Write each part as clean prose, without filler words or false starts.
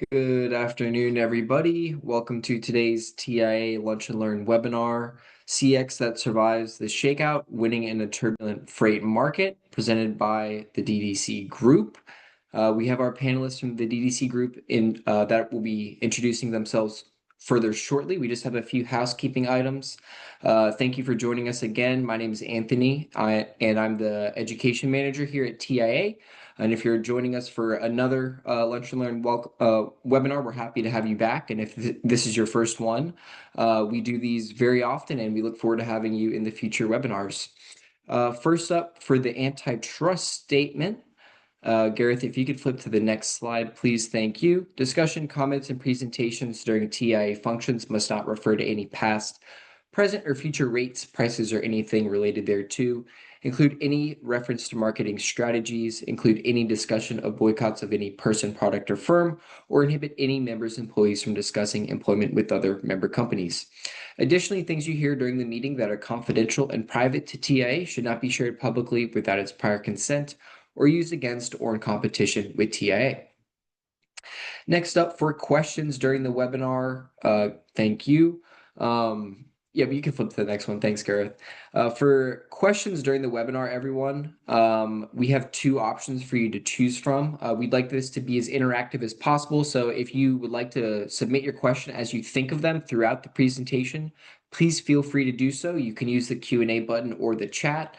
Good afternoon, everybody. Welcome to today's TIA Lunch and Learn webinar, CX That Survives the Shakeout, Winning in a Turbulent Freight Market, presented by the DDC Group. We have our panelists from the DDC Group that will be introducing themselves further shortly. We just have a few housekeeping items. Thank you for joining us again. My name is Anthony, and I'm the Education Manager here at TIA. And if you're joining us for another Lunch and Learn webinar, we're happy to have you back. And if this is your first one, we do these very often, and we look forward to having you in the future webinars. First up, for the antitrust statement, Gareth, if you could flip to the next slide, please. Thank you. Discussion, comments, and presentations during TIA functions must not refer to any past, present, or future rates, prices, or anything related thereto. Include any reference to marketing strategies, include any discussion of boycotts of any person, product, or firm, or inhibit any members' employees from discussing employment with other member companies. Additionally, things you hear during the meeting that are confidential and private to TIA should not be shared publicly without its prior consent or used against or in competition with TIA. Next up, for questions during the webinar, thank you. Yeah, but you can flip to the next one. Thanks, Gareth. For questions during the webinar, everyone, we have two options for you to choose from. We'd like this to be as interactive as possible. So if you would like to submit your question as you think of them throughout the presentation, please feel free to do so. You can use the Q&A button or the chat.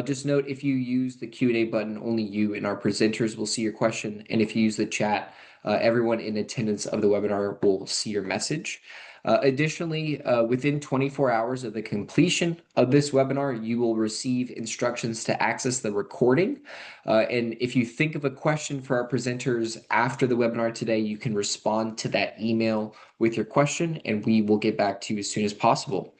Just note, if you use the Q&A button, only you and our presenters will see your question. And if you use the chat, everyone in attendance of the webinar will see your message. Additionally, within 24 hours of the completion of this webinar, you will receive instructions to access the recording. And if you think of a question for our presenters after the webinar today, you can respond to that email with your question, and we will get back to you as soon as possible.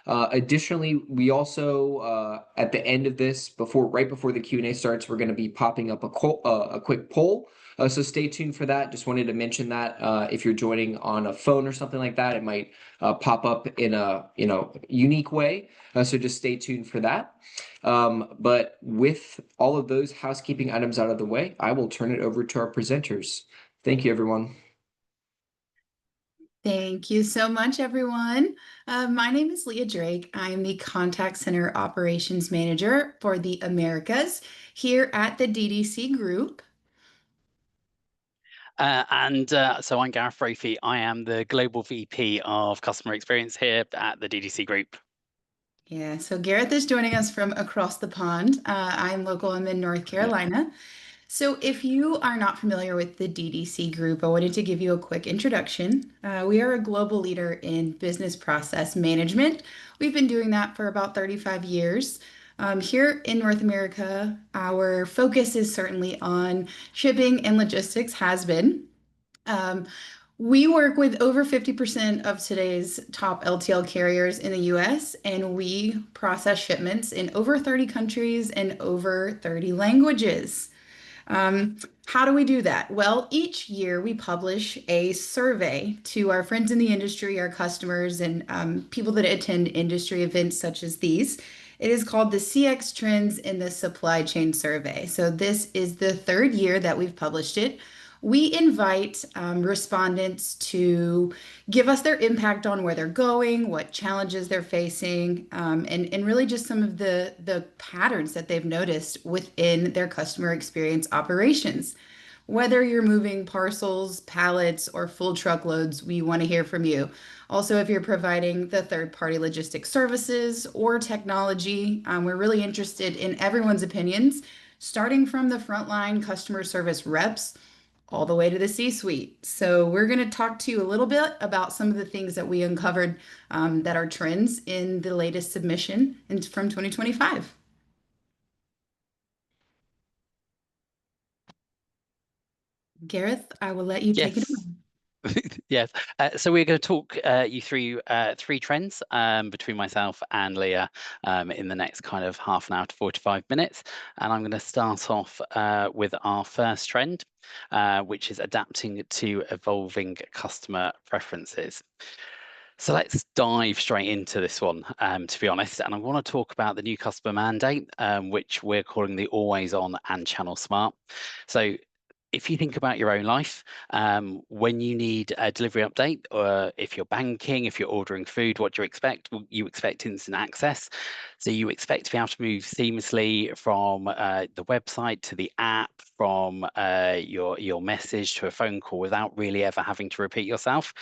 Additionally, we also, at the end of this, right before the Q&A starts, we're going to be popping up a quick poll. So stay tuned for that. Just wanted to mention that if you're joining on a phone or something like that, it might pop up in a unique way. So just stay tuned for that. But with all of those housekeeping items out of the way, I will turn it over to our presenters. Thank you, everyone. Thank you so much, everyone. My name is Leah Drake. I am the Contact Center Operations Manager for the Americas here at the DDC Group. So I'm Gareth Brophy. I am the Global VP of Customer Experience here at the DDC Group. Yeah, so Gareth is joining us from across the pond. I'm local. I'm in North Carolina. So if you are not familiar with the DDC Group, I wanted to give you a quick introduction. We are a global leader in business process management. We've been doing that for about 35 years. Here in North America, our focus is certainly on shipping and logistics, has been. We work with over 50% of today's top LTL carriers in the US, and we process shipments in over 30 countries and over 30 languages. How do we do that? Well, each year we publish a survey to our friends in the industry, our customers, and people that attend industry events such as these. It is called the CX Trends in the Supply Chain Survey. So this is the third year that we've published it. We invite respondents to give us their impact on where they're going, what challenges they're facing, and really just some of the patterns that they've noticed within their customer experience operations. Whether you're moving parcels, pallets, or full truckloads, we want to hear from you. Also, if you're providing the third-party logistics services or technology, we're really interested in everyone's opinions, starting from the frontline customer service reps all the way to the C-suite. So we're going to talk to you a little bit about some of the things that we uncovered that are trends in the latest submission from 2025. Gareth, I will let you take it away. Yes. So we're going to talk you through three trends between myself and Leah in the next kind of half an hour to 45 minutes. And I'm going to start off with our first trend, which is adapting to evolving customer preferences. So let's dive straight into this one, to be honest. And I want to talk about the new customer mandate, which we're calling the Always On and Channel Smart. So if you think about your own life, when you need a delivery update, or if you're banking, if you're ordering food, what do you expect? Well, you expect instant access. So you expect to be able to move seamlessly from the website to the app, from your message to a phone call without really ever having to repeat yourself.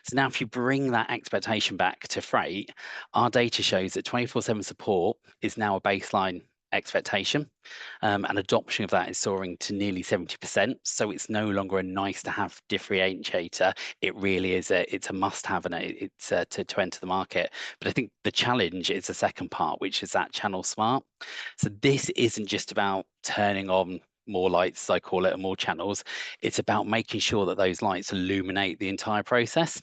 So now if you bring that expectation back to freight, our data shows that 24/7 support is now a baseline expectation, and adoption of that is soaring to nearly 70%. So it's no longer a nice to have differentiator. It really is it's a must have, and it's to enter the market. But I think the challenge is the second part, which is that channel smart. So this isn't just about turning on more lights, as I call it, and more channels. It's about making sure that those lights illuminate the entire process.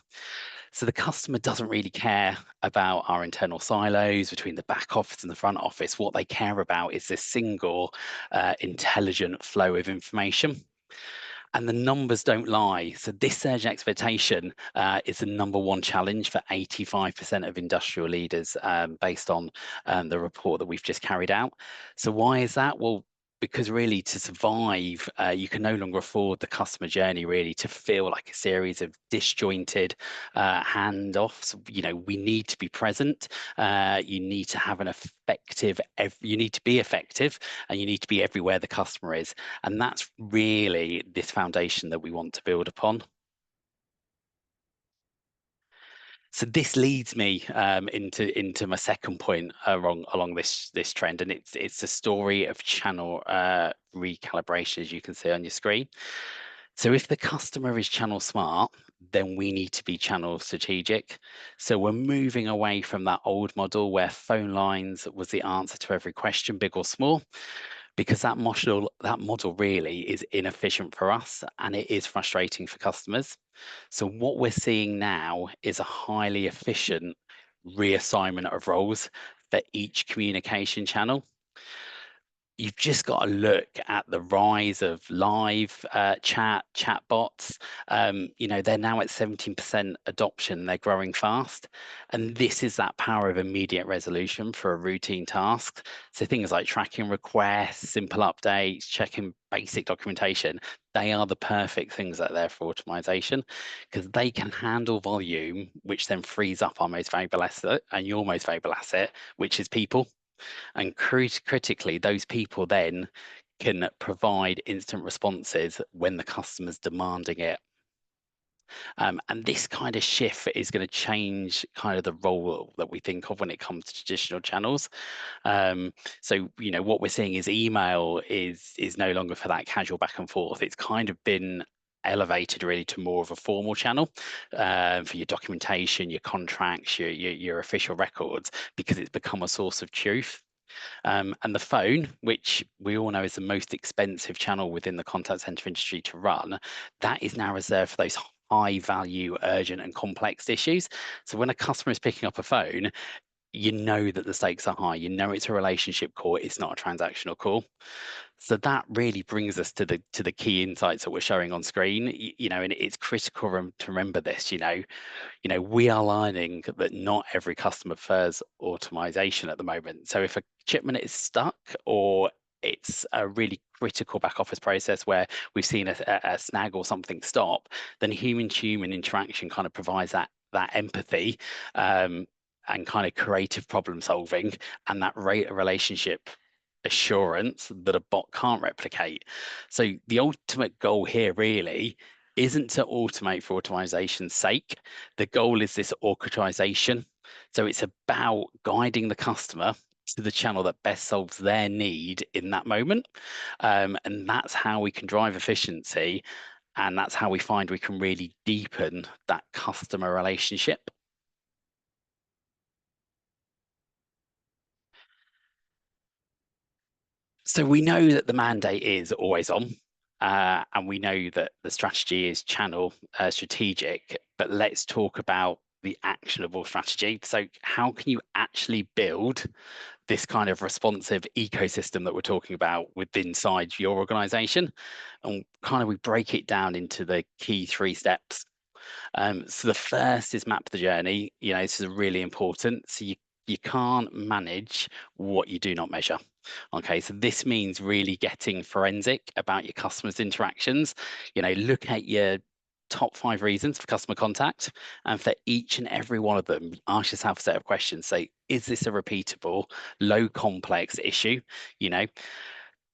So the customer doesn't really care about our internal silos between the back office and the front office. What they care about is this single intelligent flow of information. And the numbers don't lie. So this surge in expectation is the #1 challenge for 85% of industrial leaders, based on the report that we've just carried out. So why is that? Well, because really to survive, you can no longer afford the customer journey really to feel like a series of disjointed handoffs. We need to be present. You need to have an effective, you need to be effective, and you need to be everywhere the customer is. And that's really this foundation that we want to build upon. So this leads me into my second point along this trend, and it's the story of channel recalibration, as you can see on your screen. So if the customer is channel smart, then we need to be channel strategic. So we're moving away from that old model where phone lines was the answer to every question, big or small, because that model really is inefficient for us and it is frustrating for customers. So what we're seeing now is a highly efficient reassignment of roles for each communication channel. You've just got to look at the rise of live chatbots. They're now at 17% adoption. They're growing fast. And this is that power of immediate resolution for a routine task. So things like tracking requests, simple updates, checking basic documentation, they are the perfect things that are there for automation, because they can handle volume, which then frees up our most valuable asset and your most valuable asset, which is people. And critically, those people then can provide instant responses when the customer's demanding it. And this kind of shift is going to change kind of the role that we think of when it comes to traditional channels. So what we're seeing is email is no longer for that casual back and forth. It's kind of been elevated really to more of a formal channel for your documentation, your contracts, your official records, because it's become a source of truth. And the phone, which we all know is the most expensive channel within the contact center industry to run, that is now reserved for those high value, urgent and complex issues. So when a customer is picking up a phone, you know that the stakes are high. You know it's a relationship call. It's not a transactional call. So that really brings us to the key insights that we're showing on screen. And it's critical to remember this. We are learning that not every customer prefers automation at the moment. So if a shipment is stuck, or it's a really critical back office process where we've seen a snag or something stop, then human-to-human interaction kind of provides that empathy, and kind of creative problem solving, and that relationship assurance that a bot can't replicate. So the ultimate goal here really isn't to automate for automation's sake. The goal is this orchestration. So it's about guiding the customer to the channel that best solves their need in that moment. And that's how we can drive efficiency. And that's how we find we can really deepen that customer relationship. So we know that the mandate is always on, and we know that the strategy is channel strategic, but let's talk about the actionable strategy. So how can you actually build this kind of responsive ecosystem that we're talking about within inside your organization? And kind of we break it down into the key 3 steps. So the first is map the journey. This is really important. So you can't manage what you do not measure. Okay, so this means really getting forensic about your customers' interactions. Look at your top 5 reasons for customer contact, and for each and every one of them, ask yourself a set of questions. Say, is this a repeatable, low complex issue? You know,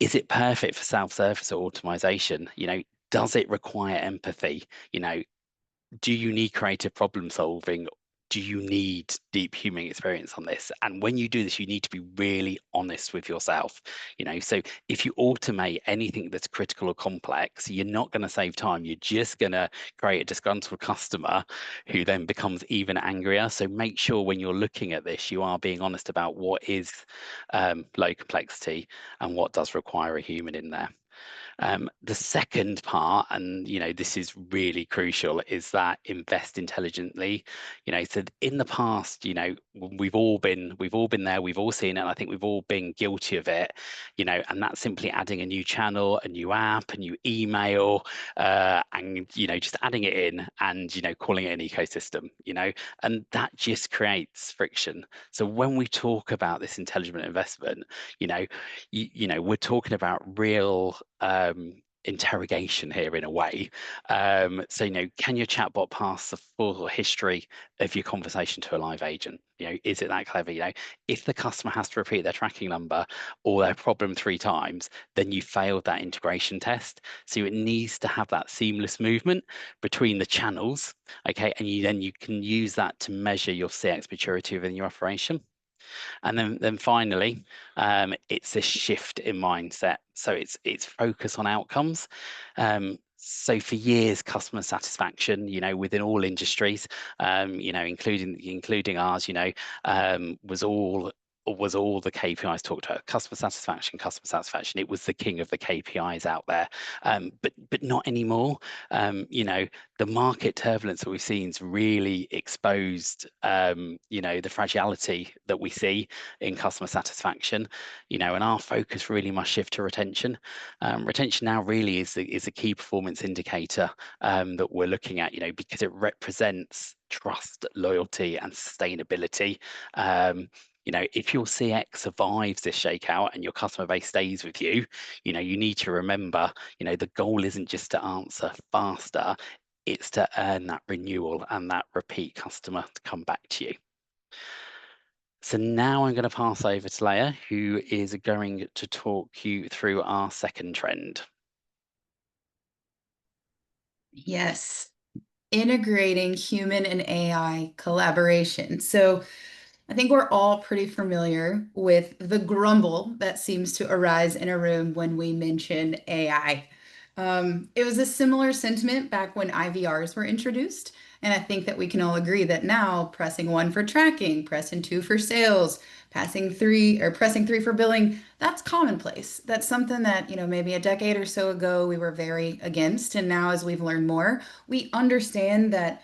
is it perfect for self-service or automation? Does it require empathy? Do you need creative problem solving? Do you need deep human experience on this? And when you do this, you need to be really honest with yourself. So if you automate anything that's critical or complex, you're not going to save time. You're just going to create a disgruntled customer who then becomes even angrier. So make sure when you're looking at this, you are being honest about what is low complexity and what does require a human in there. The second part, and this is really crucial, is that invest intelligently. So in the past, we've all been there, we've all seen it, and I think we've all been guilty of it. And that's simply adding a new channel, a new app, a new email, and just adding it in and calling it an ecosystem. And that just creates friction. So when we talk about this intelligent investment, we're talking about real interrogation here in a way. So, can your chatbot pass the full history of your conversation to a live agent? Is it that clever? If the customer has to repeat their tracking number or their problem 3 times, then you failed that integration test. So it needs to have that seamless movement between the channels. Okay, and then you can use that to measure your CX maturity within your operation. And then finally, it's this shift in mindset. So it's focus on outcomes. So for years, customer satisfaction, within all industries, including ours, was all the KPIs talked about. Customer satisfaction, customer satisfaction. It was the king of the KPIs out there, but not anymore. The market turbulence that we've seen has really exposed, the fragility that we see in customer satisfaction. And our focus really must shift to retention. Retention now really is a key performance indicator that we're looking at, because it represents trust, loyalty, and sustainability. If your CX survives this shakeout and your customer base stays with you, you need to remember, the goal isn't just to answer faster, it's to earn that renewal and that repeat customer to come back to you. So now I'm going to pass over to Leah, who is going to talk you through our second trend. Yes, integrating human and AI collaboration. So I think we're all pretty familiar with the grumble that seems to arise in a room when we mention AI. It was a similar sentiment back when IVRs were introduced. And I think that we can all agree that now pressing 1 for tracking, pressing 2 for sales, pressing 3 for billing, that's commonplace. That's something that, maybe a decade or so ago we were very against. And now as we've learned more, we understand that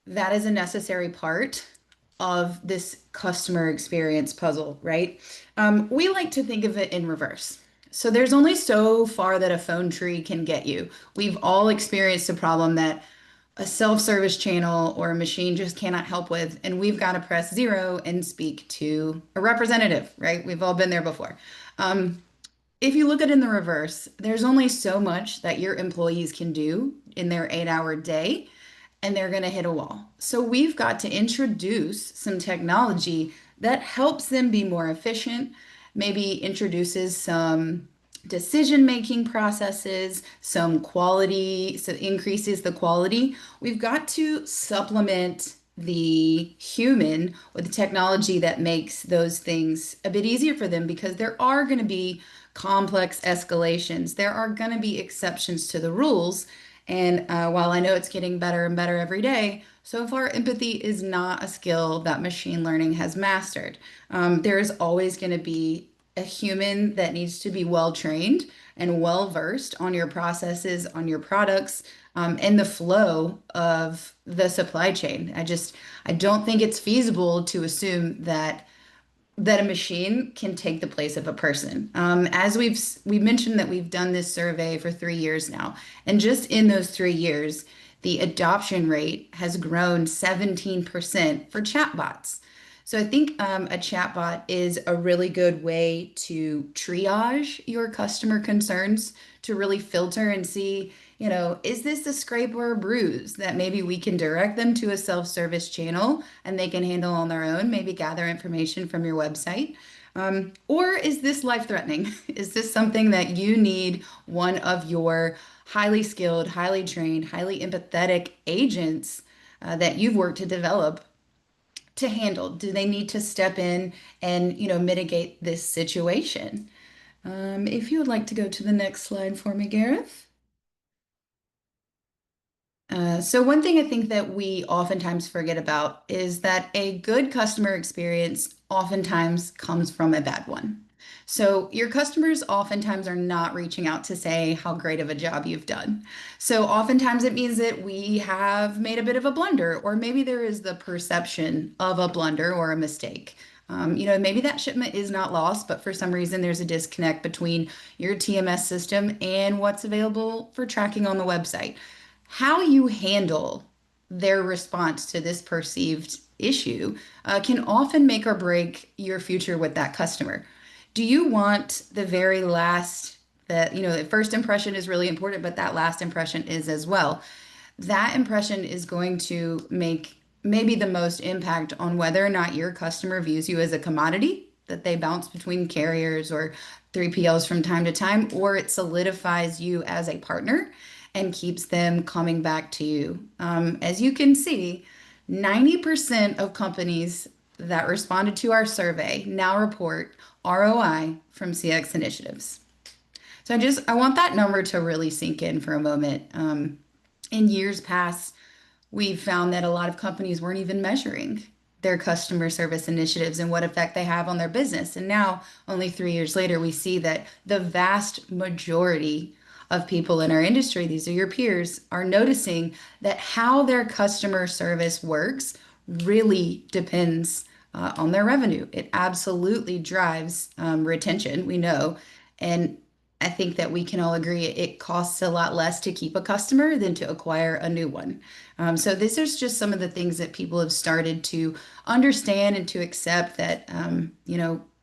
that is a necessary part of this customer experience puzzle, right? We like to think of it in reverse. So there's only so far that a phone tree can get you. We've all experienced a problem that a self-service channel or a machine just cannot help with, and we've got to press 0 and speak to a representative, right? We've all been there before. If you look at it in the reverse, there's only so much that your employees can do in their 8-hour day, and they're going to hit a wall. So we've got to introduce some technology that helps them be more efficient, maybe introduces some decision-making processes, some quality, so increases the quality. We've got to supplement the human with the technology that makes those things a bit easier for them, because there are going to be complex escalations. There are going to be exceptions to the rules. And while I know it's getting better and better every day, so far empathy is not a skill that machine learning has mastered. There is always going to be a human that needs to be well trained and well versed on your processes, on your products, and the flow of the supply chain. I don't think it's feasible to assume that a machine can take the place of a person. As we mentioned that we've done this survey for 3 years now, and just in those 3 years, the adoption rate has grown 17% for chatbots. So I think a chatbot is a really good way to triage your customer concerns to really filter and see, is this a scrape or a bruise that maybe we can direct them to a self-service channel and they can handle on their own, maybe gather information from your website. Or is this life-threatening? Is this something that you need one of your highly skilled, highly trained, highly empathetic agents that you've worked to develop to handle? Do they need to step in and, mitigate this situation? If you would like to go to the next slide for me, Gareth. So one thing I think that we oftentimes forget about is that a good customer experience oftentimes comes from a bad one. So your customers oftentimes are not reaching out to say how great of a job you've done. So oftentimes it means that we have made a bit of a blunder, or maybe there is the perception of a blunder or a mistake. Maybe that shipment is not lost, but for some reason there's a disconnect between your TMS system and what's available for tracking on the website. How you handle their response to this perceived issue can often make or break your future with that customer. Do you want the very last, that, the first impression is really important, but that last impression is as well? That impression is going to make maybe the most impact on whether or not your customer views you as a commodity that they bounce between carriers or 3PLs from time to time, or it solidifies you as a partner and keeps them coming back to you. As you can see, 90% of companies that responded to our survey now report ROI from CX initiatives. So I want that number to really sink in for a moment. In years past, we've found that a lot of companies weren't even measuring their customer service initiatives and what effect they have on their business. And now, only 3 years later, we see that the vast majority of people in our industry, these are your peers, are noticing that how their customer service works really depends on their revenue. It absolutely drives retention, we know. And I think that we can all agree it costs a lot less to keep a customer than to acquire a new one. So this is just some of the things that people have started to understand and to accept that,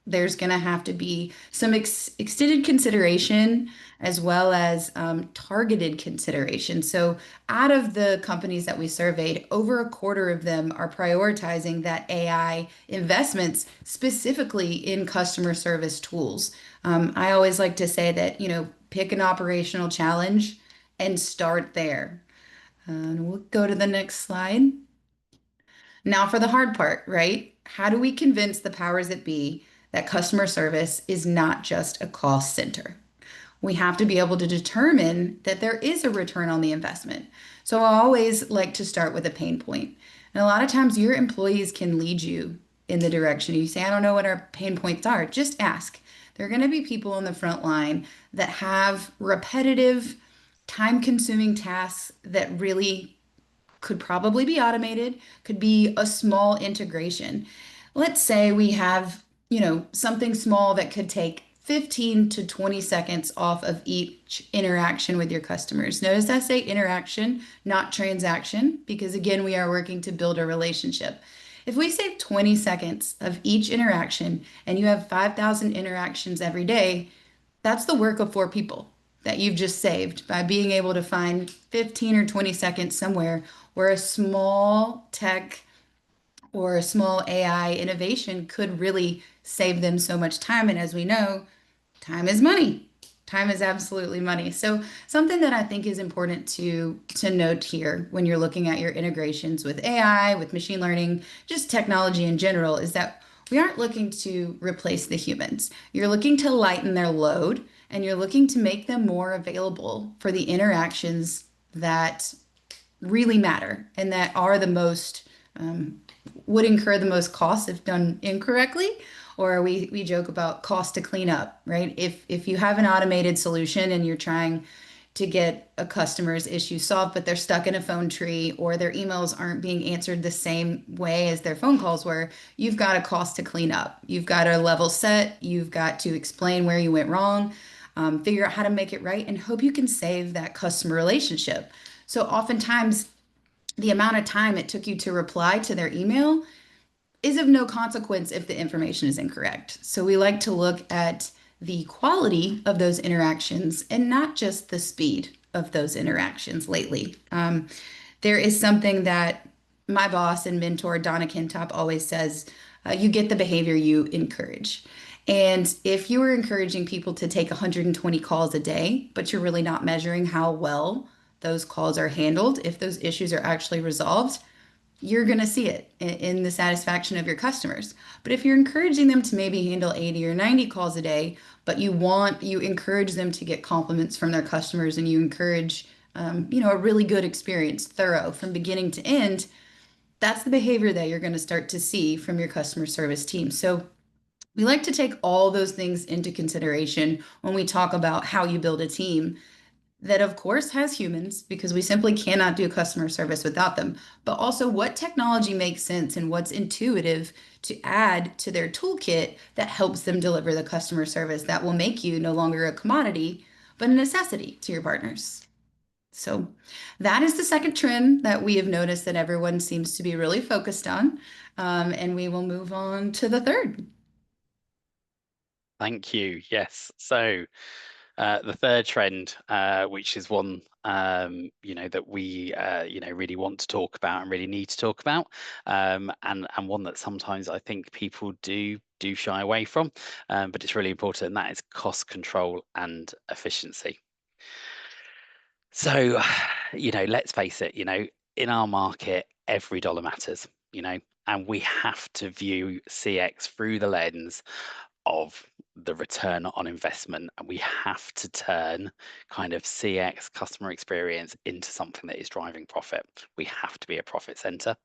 there's going to have to be some extended consideration as well as targeted consideration. So out of the companies that we surveyed, over a quarter of them are prioritizing that AI investments specifically in customer service tools. I always like to say that, pick an operational challenge and start there. And we'll go to the next slide. Now for the hard part, right? How do we convince the powers that be that customer service is not just a cost center? We have to be able to determine that there is a return on the investment. So I always like to start with a pain point. And a lot of times your employees can lead you in the direction. You say, I don't know what our pain points are. Just ask. There are going to be people on the front line that have repetitive, time-consuming tasks that really could probably be automated, could be a small integration. Let's say we have, something small that could take 15 to 20 seconds off of each interaction with your customers. Notice I say interaction, not transaction, because again, we are working to build a relationship. If we save 20 seconds of each interaction and you have 5,000 interactions every day, that's the work of 4 people that you've just saved by being able to find 15 or 20 seconds somewhere where a small tech or a small AI innovation could really save them so much time. And as we know, time is money. Time is absolutely money. So something that I think is important to note here when you're looking at your integrations with AI, with machine learning, just technology in general, is that we aren't looking to replace the humans. You're looking to lighten their load and you're looking to make them more available for the interactions that really matter and that are the most would incur the most cost if done incorrectly. Or we joke about cost to clean up, right? If you have an automated solution and you're trying to get a customer's issue solved, but they're stuck in a phone tree or their emails aren't being answered the same way as their phone calls were, you've got a cost to clean up. You've got to level set. You've got to explain where you went wrong, figure out how to make it right, and hope you can save that customer relationship. So oftentimes, the amount of time it took you to reply to their email is of no consequence if the information is incorrect. So we like to look at the quality of those interactions and not just the speed of those interactions lately. There is something that my boss and mentor, Donna Kintop, always says, you get the behavior you encourage. And if you are encouraging people to take 120 calls a day, but you're really not measuring how well those calls are handled, if those issues are actually resolved, you're going to see it in the satisfaction of your customers. But if you're encouraging them to maybe handle 80 or 90 calls a day, but you encourage them to get compliments from their customers and you encourage, a really good experience, thorough from beginning to end, that's the behavior that you're going to start to see from your customer service team. So we like to take all those things into consideration when we talk about how you build a team that of course has humans because we simply cannot do customer service without them, but also what technology makes sense and what's intuitive to add to their toolkit that helps them deliver the customer service that will make you no longer a commodity, but a necessity to your partners. So that is the second trend that we have noticed that everyone seems to be really focused on. And we will move on to the third. Thank you. Yes. So the third trend, which is one that we really want to talk about and really need to talk about, and one that sometimes I think people do shy away from, but it's really important, and that is cost control and efficiency. So, let's face it, in our market, every dollar matters, and we have to view CX through the lens of the return on investment, and we have to turn kind of CX customer experience into something that is driving profit. We have to be a profit center.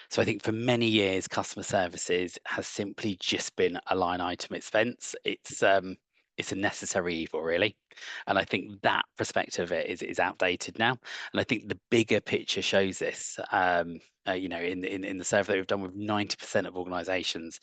So I think for many years, customer services has simply just been a line item expense. It's a necessary evil, really. And I think that perspective is outdated now. And I think the bigger picture shows this. In the survey that we've done with 90% of organisations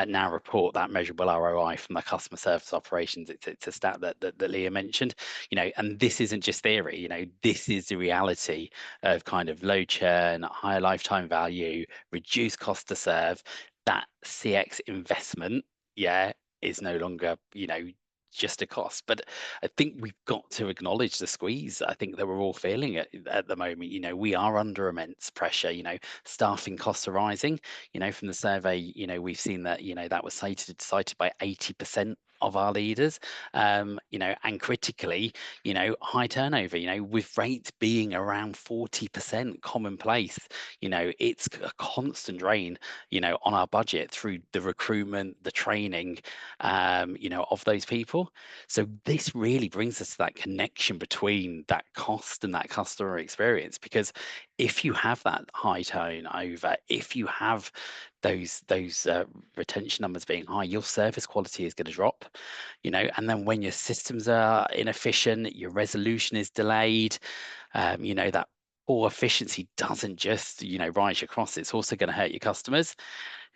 now report that measurable ROI from their customer service operations. It's a stat that Leah mentioned. And this isn't just theory. This is the reality of kind of low churn, higher lifetime value, reduced cost to serve. That CX investment, is no longer just a cost. But I think we've got to acknowledge the squeeze. I think that we're all feeling it at the moment. We are under immense pressure. Staffing costs are rising. From the survey, we've seen that that was cited by 80% of our leaders, and critically, high turnover, with rates being around 40% commonplace, it's a constant drain, on our budget through the recruitment, the training, of those people. So this really brings us to that connection between that cost and that customer experience, because if you have that high turnover, if you have those retention numbers being high, your service quality is going to drop, and then when your systems are inefficient, your resolution is delayed, that poor efficiency doesn't just rise across, it's also going to hurt your customers.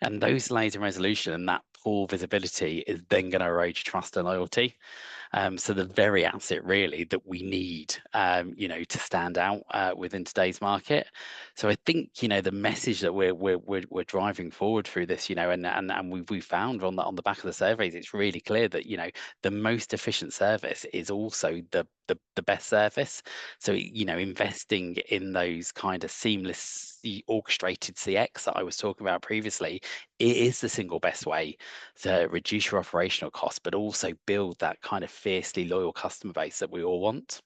And those delays in resolution and that poor visibility is then going to erode your trust and loyalty. So the very asset really that we need, to stand out within today's market. So I think the message that we're driving forward through this, and we found on the back of the surveys, it's really clear that the most efficient service is also the best service. So investing in those kind of seamless orchestrated CX that I was talking about previously, it is the single best way to reduce your operational costs, but also build that kind of fiercely loyal customer base that we all want.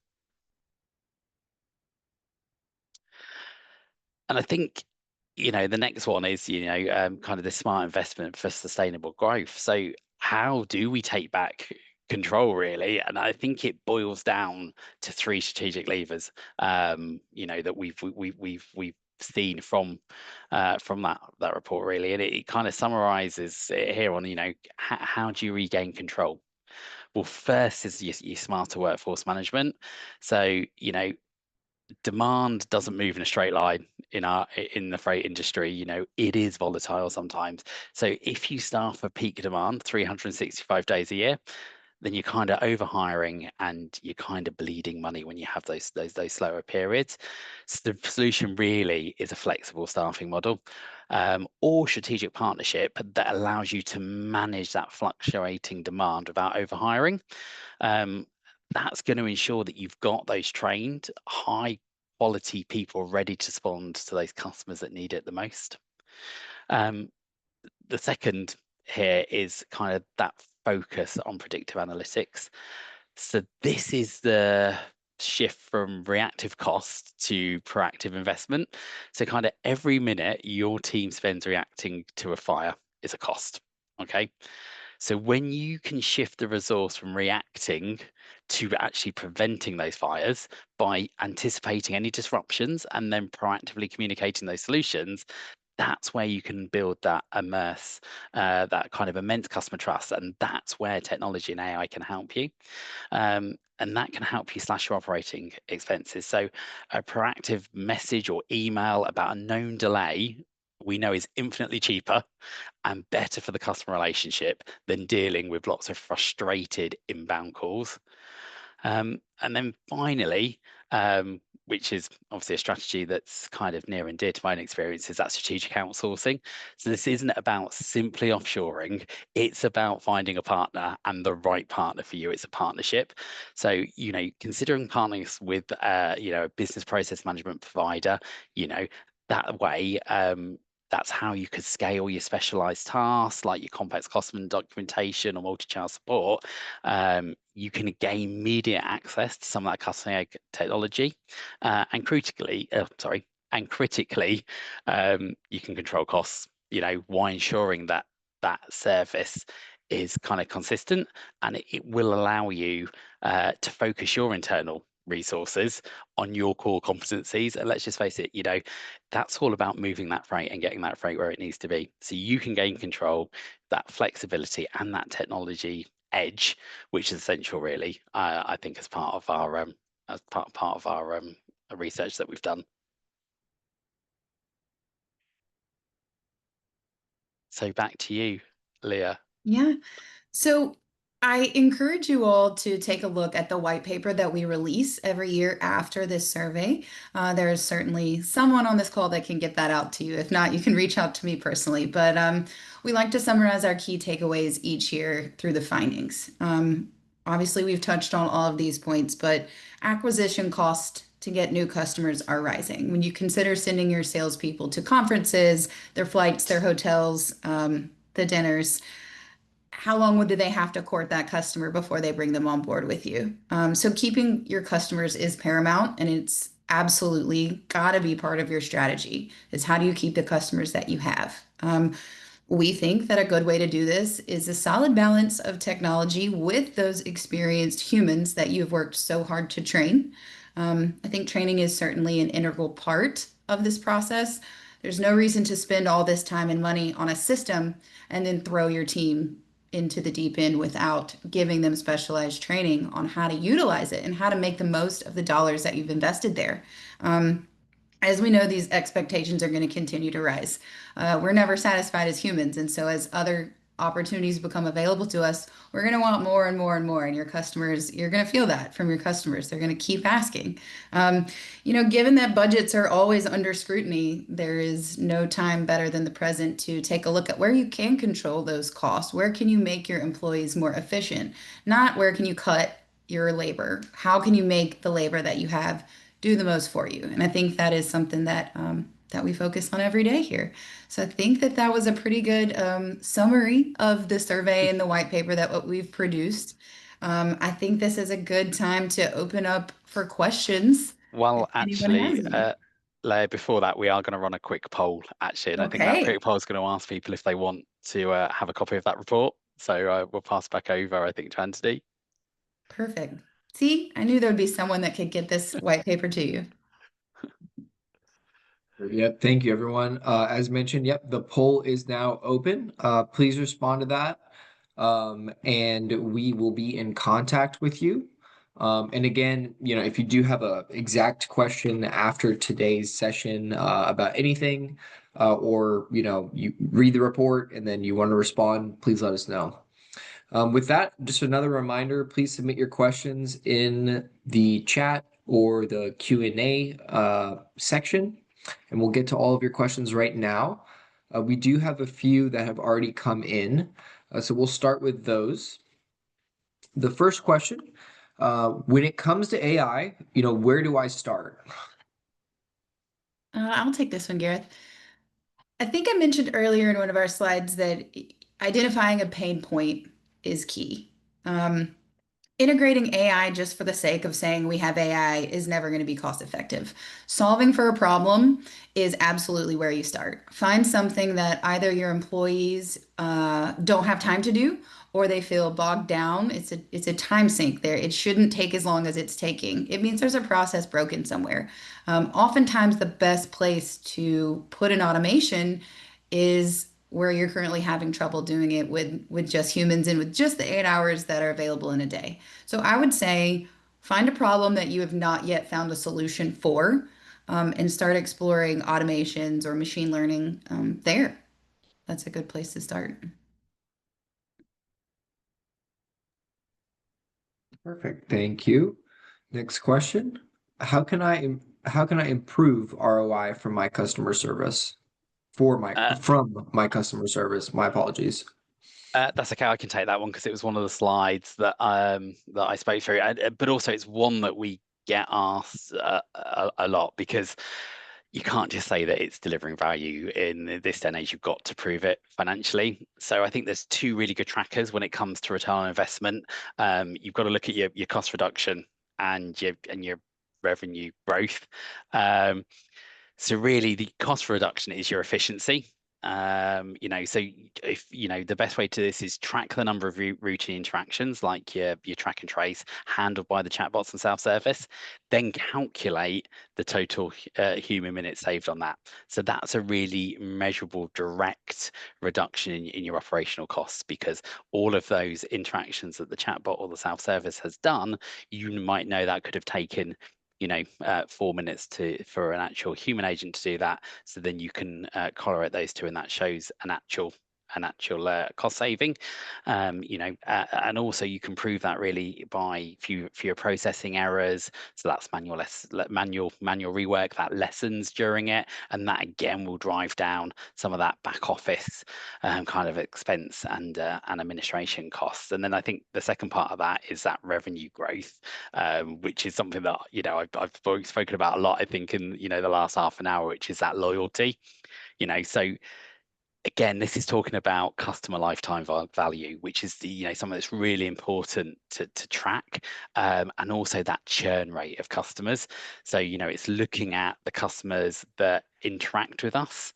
And I think, the next one is, kind of the smart investment for sustainable growth. So how do we take back control, really? And I think it boils down to three strategic levers, that we've seen from that report, really. And it kind of summarizes it here on, how do you regain control? Well, first is your smarter workforce management. So, demand doesn't move in a straight line in the freight industry. It is volatile sometimes. So if you staff for peak demand 365 days a year, then you're kind of overhiring and you're kind of bleeding money when you have those slower periods. So the solution really is a flexible staffing model, or strategic partnership that allows you to manage that fluctuating demand without overhiring. That's going to ensure that you've got those trained, high quality people ready to respond to those customers that need it the most. The second here is kind of that focus on predictive analytics. So this is the shift from reactive cost to proactive investment. So kind of every minute your team spends reacting to a fire is a cost. Okay. So when you can shift the resource from reacting to actually preventing those fires by anticipating any disruptions and then proactively communicating those solutions, that's where you can build that that kind of immense customer trust, and that's where technology and AI can help you. And that can help you slash your operating expenses. So a proactive message or email about a known delay we know is infinitely cheaper and better for the customer relationship than dealing with lots of frustrated inbound calls. And then finally, which is obviously a strategy that's kind of near and dear to my own experience, is that strategic outsourcing. So this isn't about simply offshoring, it's about finding a partner and the right partner for you. It's a partnership. So, considering partnering with, a business process management provider, that way, that's how you could scale your specialized tasks like your complex customer documentation or multi-channel support. You can gain immediate access to some of that cutting edge technology, and critically, you can control costs. While ensuring that that service is kind of consistent, and it will allow you to focus your internal resources on your core competencies. And let's just face it, that's all about moving that freight and getting that freight where it needs to be. So you can gain control, that flexibility, and that technology edge, which is essential, really. I think as part of our research that we've done. So back to you, Leah. Yeah. So I encourage you all to take a look at the white paper that we release every year after this survey. There is certainly someone on this call that can get that out to you. If not, you can reach out to me personally. But we like to summarize our key takeaways each year through the findings. Obviously, we've touched on all of these points, but acquisition cost to get new customers are rising. When you consider sending your salespeople to conferences, their flights, their hotels, the dinners, how long do they have to court that customer before they bring them on board with you? So keeping your customers is paramount, and it's absolutely got to be part of your strategy. Is how do you keep the customers that you have? We think that a good way to do this is a solid balance of technology with those experienced humans that you've worked so hard to train. I think training is certainly an integral part of this process. There's no reason to spend all this time and money on a system and then throw your team into the deep end without giving them specialized training on how to utilize it and how to make the most of the dollars that you've invested there. As we know, these expectations are going to continue to rise. We're never satisfied as humans. And so, as other opportunities become available to us, we're going to want more and more and more. And your customers, you're going to feel that from your customers. They're going to keep asking. Given that budgets are always under scrutiny, there is no time better than the present to take a look at where you can control those costs. Where can you make your employees more efficient? Not where can you cut your labor? How can you make the labor that you have do the most for you? And I think that is something that that we focus on every day here. So I think that that was a pretty good summary of the survey and the white paper that what we've produced. I think this is a good time to open up for questions if Well, anyone has actually, any. Leah, before that, we are going to run a quick poll, actually, and I think that Okay, quick poll is going to ask people if they want to have a copy of that report. So we'll pass back over, I think, to Anthony. perfect. See, I knew there would be someone that could get this white paper to you. Yep, thank you everyone. As mentioned, yep, the poll is now open. Please respond to that. And we will be in contact with you. And again, if you do have a exact question after today's session about anything, or you read the report and then you want to respond, please let us know. With that, just another reminder, please submit your questions in the chat or the Q&A section, and we'll get to all of your questions right now. We do have a few that have already come in, so we'll start with those. The first question, when it comes to AI, where do I start? I'll take this one, Gareth. I think I mentioned earlier in one of our slides that identifying a pain point is key. Integrating AI just for the sake of saying we have AI is never going to be cost effective. Solving for a problem is absolutely where you start. Find something that either your employees don't have time to do or they feel bogged down. It's a time sink there. It shouldn't take as long as it's taking. It means there's a process broken somewhere. Oftentimes, the best place to put an automation is where you're currently having trouble doing it with just humans and with just the 8 hours that are available in a day. So I would say find a problem that you have not yet found a solution for, and start exploring automations or machine learning there. That's a good place to start. Perfect. Thank you. Next question. How can I improve ROI from my customer service? Uh, From my customer service. My apologies. that's okay. I can take that one because it was one of the slides that that I spoke through, but also it's one that we get asked a lot because you can't just say that it's delivering value in this day and age. You've got to prove it financially. So I think there's two really good trackers when it comes to return on investment. You've got to look at your cost reduction and your revenue growth. So really the cost reduction is your efficiency. So if the best way to this is track the number of routine interactions like your track and trace handled by the chatbots and self-service, then calculate the total human minutes saved on that. So that's a really measurable direct reduction in your operational costs, because all of those interactions that the chatbot or the self-service has done, you might know that could have taken 4 minutes for an actual human agent to do that. So then you can correlate those two, and that shows an actual cost saving. And also you can prove that really by fewer processing errors. So that's manual rework that lessens during it, and that again will drive down some of that back office kind of expense and administration costs. And then I think the second part of that is that revenue growth, which is something that I've spoken about a lot, I think, in the last half an hour, which is that loyalty. So again, this is talking about customer lifetime value, which is something that's really important to track, and also that churn rate of customers. So it's looking at the customers that interact with us,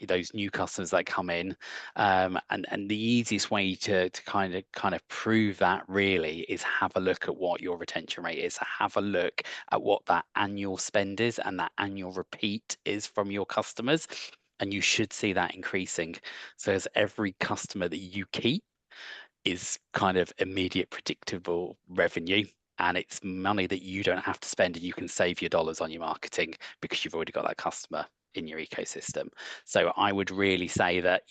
those new customers that come in, and the easiest way to kind of prove that really is have a look at what your retention rate is. Have a look at what that annual spend is and that annual repeat is from your customers, and you should see that increasing. So as every customer that you keep is kind of immediate predictable revenue, and it's money that you don't have to spend, and you can save your dollars on your marketing because you've already got that customer in your ecosystem. So I would really say that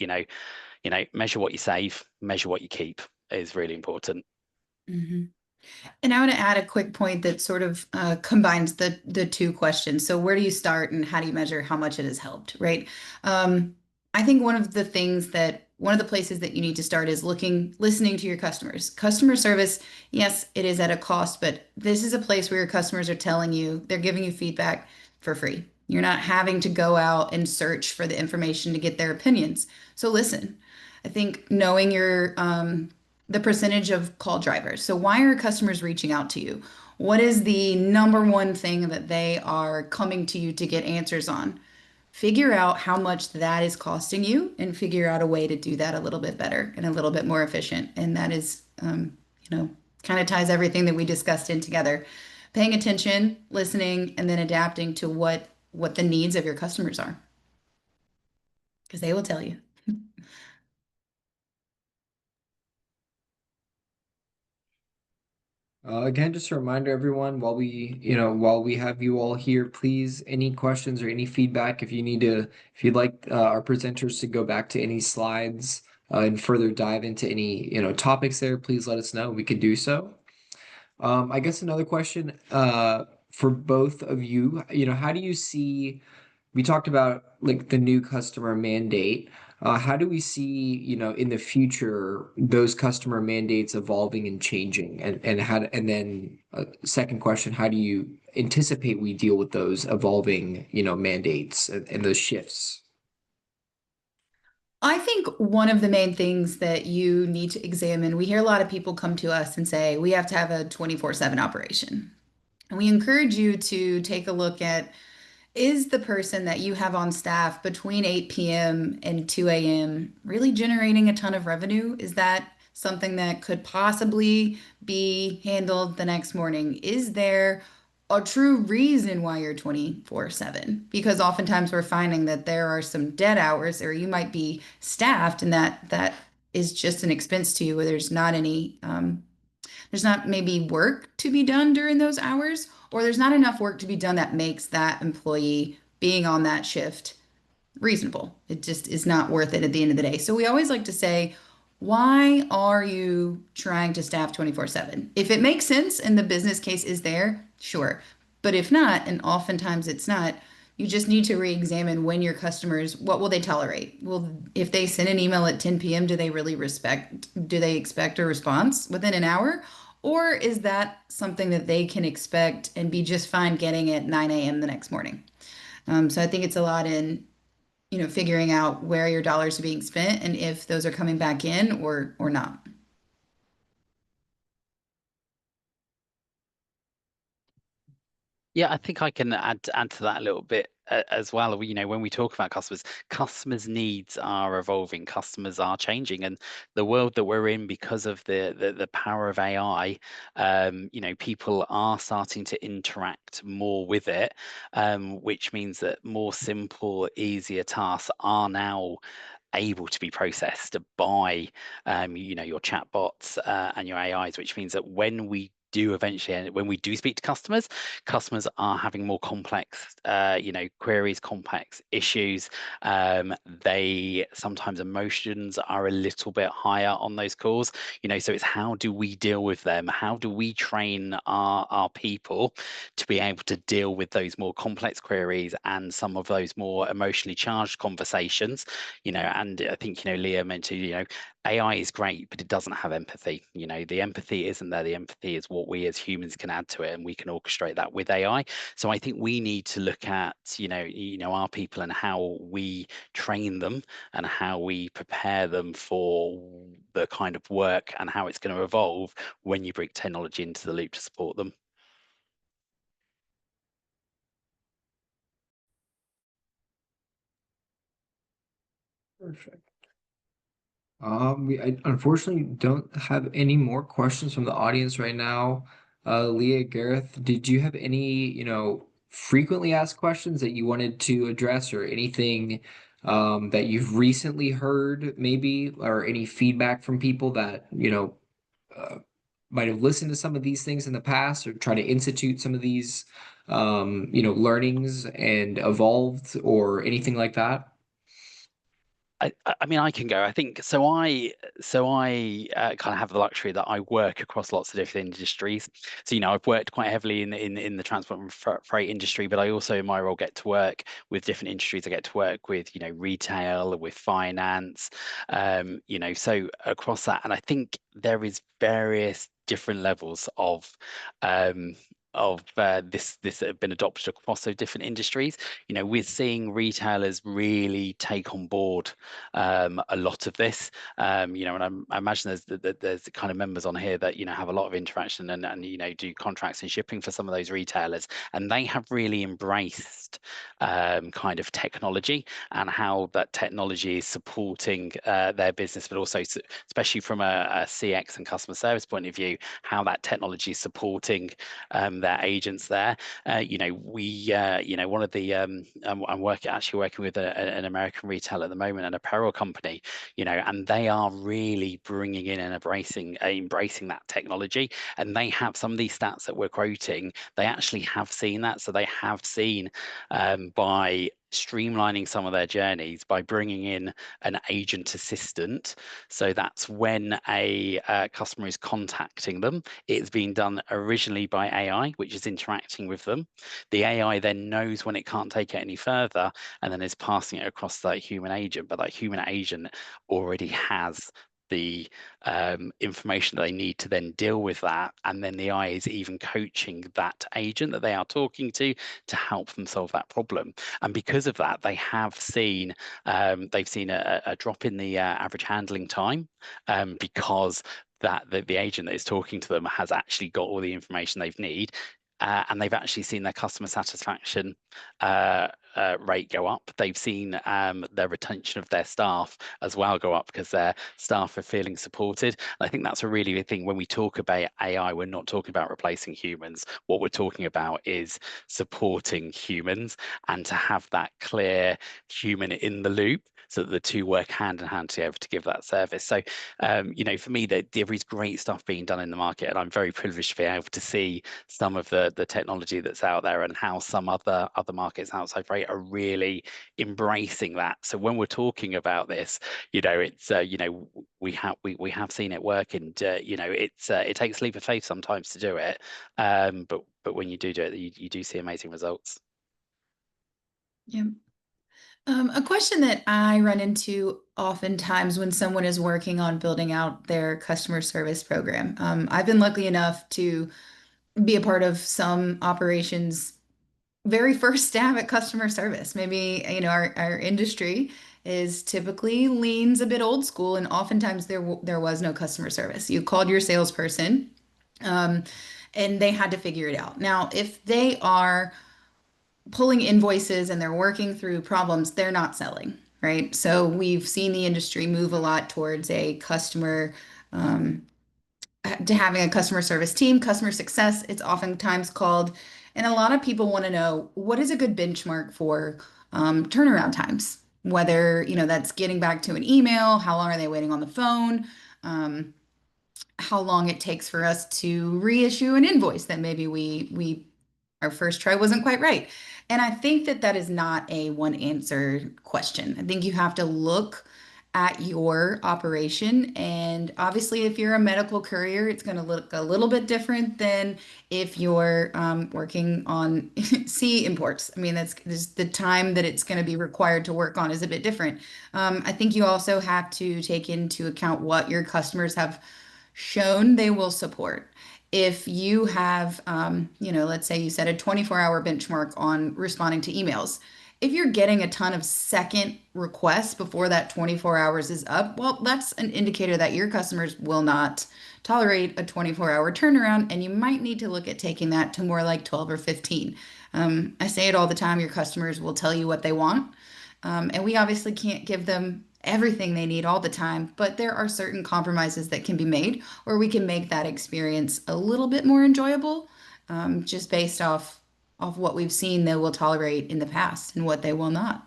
measure what you save, measure what you keep is really important. Mhm. And I want to add a quick point that sort of combines the two questions. So where do you start and how do you measure how much it has helped, right? I think one of the places that you need to start is listening to your customers. Customer service, yes, it is at a cost, but this is a place where your customers are telling you, they're giving you feedback for free. You're not having to go out and search for the information to get their opinions. So listen. I think knowing the percentage of call drivers. So why are customers reaching out to you? What is the number one thing that they are coming to you to get answers on? Figure out how much that is costing you and figure out a way to do that a little bit better and a little bit more efficient. And that is, kind of ties everything that we discussed in together. Paying attention, listening, and then adapting to what the needs of your customers are, because they will tell you. Again, just a reminder, everyone, while we have you all here, please, any questions or any feedback, if you'd like our presenters to go back to any slides and further dive into any, topics there, please let us know. We could do so. I guess another question for both of you, how do you see, we talked about like the new customer mandate. How do we see, in the future those customer mandates evolving and changing? And then second question, how do you anticipate we deal with those evolving, mandates and those shifts? I think one of the main things that you need to examine, we hear a lot of people come to us and say, we have to have a 24/7 operation. And we encourage you to take a look at, is the person that you have on staff between 8 p.m. and 2 a.m. really generating a ton of revenue? Is that something that could possibly be handled the next morning? Is there a true reason why you're 24/7? Because oftentimes we're finding that there are some dead hours, or you might be staffed and that is just an expense to you where there's not maybe work to be done during those hours, or there's not enough work to be done that makes that employee being on that shift reasonable. It just is not worth it at the end of the day. So we always like to say, why are you trying to staff 24/7? If it makes sense and the business case is there, sure. But if not, and oftentimes it's not, you just need to re-examine when your customers, what will they tolerate? Well, if they send an email at 10 p.m., do they expect a response within an hour? Or is that something that they can expect and be just fine getting at 9 a.m. the next morning? So I think it's a lot in figuring out where your dollars are being spent and if those are coming back in or not. Yeah, I think I can add to that a little bit as well. When we talk about customers' needs are evolving, customers are changing, and the world that we're in, because of the power of AI, people are starting to interact more with it, which means that more simple, easier tasks are now able to be processed by your chatbots and your AIs, which means that when we do speak to customers are having more complex queries, complex issues. They sometimes emotions are a little bit higher on those calls, so it's how do we deal with them, how do we train our people to be able to deal with those more complex queries and some of those more emotionally charged conversations. And I think Leah mentioned, AI is great, but it doesn't have empathy. The empathy isn't there. The empathy is what we as humans can add to it, and we can orchestrate that with AI. So I think we need to look at, our people and how we train them and how we prepare them for the kind of work and how it's going to evolve when you bring technology into the loop to support them. Perfect. I unfortunately don't have any more questions from the audience right now. Leah, Gareth, did you have any, frequently asked questions that you wanted to address, or anything that you've recently heard, maybe, or any feedback from people that, uh, might have listened to some of these things in the past, or try to institute some of these, learnings and evolved, or anything like that? I mean, I can go. I think so. I kind of have the luxury that I work across lots of different industries. So I've worked quite heavily in the transport and freight industry, but I also in my role get to work with different industries. I get to work with retail, with finance, so across that. And I think there is various different levels um, this that have been adopted across those different industries. We're seeing retailers really take on board a lot of this. And I imagine there's the kind of members on here that have a lot of interaction and do contracts and shipping for some of those retailers, and they have really embraced kind of technology and how that technology is supporting their business, but also especially from a CX and customer service point of view, how that technology is supporting their agents there. One of the I'm actually working with an American retailer at the moment, an apparel company, and they are really bringing in and embracing that technology. And they have some of these stats that we're quoting. They actually have seen that. So they have seen by streamlining some of their journeys by bringing in an agent assistant. So that's when a customer is contacting them, it's being done originally by AI, which is interacting with them. The AI then knows when it can't take it any further and then is passing it across that human agent, but that human agent already has the information that they need to then deal with that, and then the AI is even coaching that agent that they are talking to help them solve that problem. And because of that, they have seen they've seen a drop in the average handling time, because that the agent that is talking to them has actually got all the information they need. And they've actually seen their customer satisfaction rate go up. They've seen their retention of their staff as well go up because their staff are feeling supported. And I think that's a really big thing. When we talk about AI, we're not talking about replacing humans. What we're talking about is supporting humans, and to have that clear human in the loop so that the two work hand in hand to be able to give that service. So, for me, there is great stuff being done in the market, and I'm very privileged to be able to see some of the technology that's out there and how some other markets outside freight are really embracing that. So when we're talking about this, it's we have seen it work, and it takes a leap of faith sometimes to do it, but when you do it, you do see amazing results. Yeah. A question that I run into oftentimes when someone is working on building out their customer service program. I've been lucky enough to be a part of some operations very first stab at customer service. Maybe, our industry is typically leans a bit old school, and oftentimes there was no customer service. You called your salesperson, um, and they had to figure it out. Now, if they are pulling invoices and they're working through problems, they're not selling, right? So we've seen the industry move a lot towards a customer to having a customer service team, customer success, it's oftentimes called. And a lot of people want to know, what is a good benchmark for turnaround times? Whether, that's getting back to an email, how long are they waiting on the phone? Um, how long it takes for us to reissue an invoice that maybe we our first try wasn't quite right. And I think that that is not a one answer question. I think you have to look at your operation. And obviously, if you're a medical courier, it's going to look a little bit different than if you're working on sea imports. I mean, that's the time that it's going to be required to work on is a bit different. I think you also have to take into account what your customers have shown they will support. If you have, let's say you set a 24-hour benchmark on responding to emails. If you're getting a ton of second requests before that 24 hours is up, well, that's an indicator that your customers will not tolerate a 24-hour turnaround, and you might need to look at taking that to more like 12 or 15. I say it all the time, your customers will tell you what they want. And we obviously can't give them everything they need all the time, but there are certain compromises that can be made where we can make that experience a little bit more enjoyable, just based off what we've seen they will tolerate in the past and what they will not.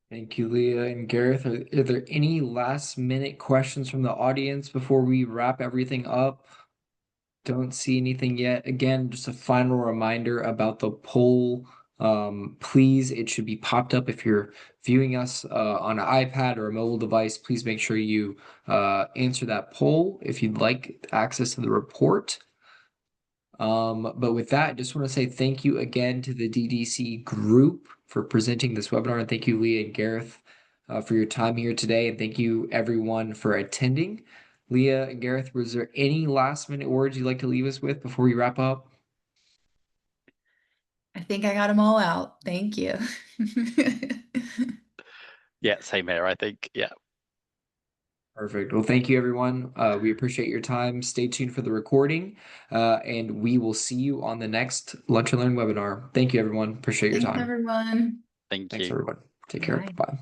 Thank you, Leah and Gareth. Are there any last minute questions from the audience before we wrap everything up? Don't see anything yet. Again, just a final reminder about the poll. Please, it should be popped up if you're viewing us on an iPad or a mobile device. Please make sure you answer that poll if you'd like access to the report. But with that, I just want to say thank you again to the DDC Group for presenting this webinar. And thank you, Leah and Gareth, for your time here today. And thank you, everyone, for attending. Leah and Gareth, was there any last minute words you'd like to leave us with before we wrap up? I think I got them all out. Thank you. Yeah, same here, I think. Yeah. Perfect. Well, thank you, everyone. We appreciate your time. Stay tuned for the recording, and we will see you on the next Lunch and Learn webinar. Thank you, everyone. Appreciate your Thanks, time. everyone. Thank Thanks, you. everyone. Take care. Bye. Bye.